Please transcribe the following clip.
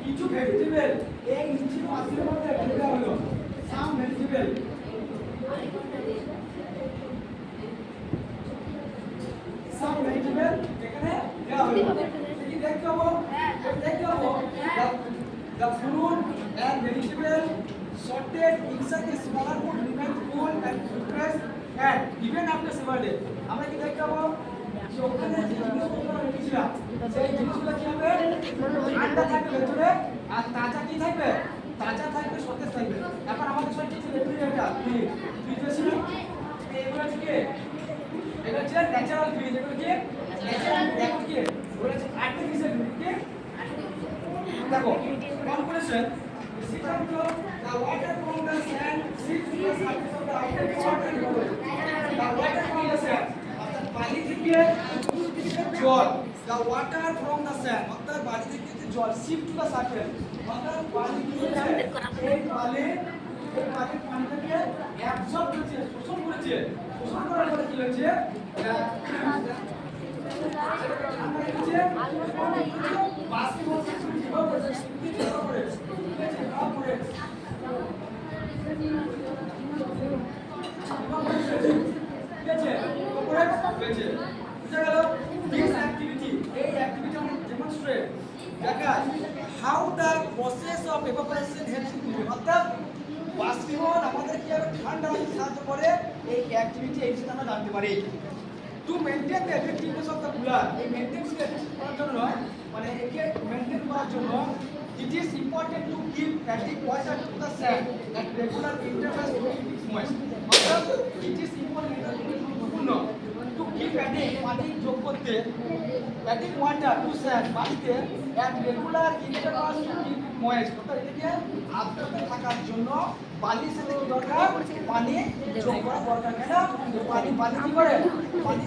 কিছু ভেজিটেবল এই নিচে পাশের মধ্যে লেখা হলো সাম ভেজিটেবল সাম ভেজিটেবল এখানে দেওয়া হলো কি দেখতে হবে the fruit and vegetable sorted inside the smaller food remain cool and fresh and even after several days আমরা কি দেখতে পাবো যে ওখানে যে জিনিসগুলো রেখেছিলাম সেই জিনিসগুলো কি হবে ঠান্ডা থাকবে ভেতরে আর তাজা কি থাকবে তাজা থাকবে সতেজ থাকবে এখন আমাদের সব কিছু রেফ্রিজারেটর ফ্রিজ ছিল এগুলো কি এটা হচ্ছে ন্যাচারাল ফ্রিজ এগুলো কি ন্যাচারাল এখন কি ওরা হচ্ছে আর্টিফিশিয়াল ফ্রিজ দেখো conclusion the water from the sand sits on the surface of the outer pot and bubble the water from the sand অর্থাৎ পানি থেকে জল the water from the sand অর্থাৎ পানি থেকে যে জল shift to the surface অর্থাৎ পানি থেকে এই পানিটাকে অ্যাবজর্ব করেছে শোষণ করার পরে কি হচ্ছে how the process of evaporation helps in cooling অর্থাৎ বাষ্পীভবন আমাদের কিভাবে ঠান্ডা রাখতে সাহায্য করে এই অ্যাক্টিভিটি এই বিষয়ে আমরা জানতে পারি to maintain the effectiveness of the cooler এই মেইনটেইন করার জন্য মানে একে মেইনটেইন করার জন্য it is important to keep adding water to the sand at regular intervals to keep it moist অর্থাৎ it is important গুরুত্বপূর্ণ to keep adding পানি যোগ করতে adding water to sand পানিতে at regular intervals to keep it moist অর্থাৎ এটাকে আর্দ্রতা থাকার জন্য পানির সাথে কি দরকার পানি যোগ করা দরকার কেন পানি কি করে পানি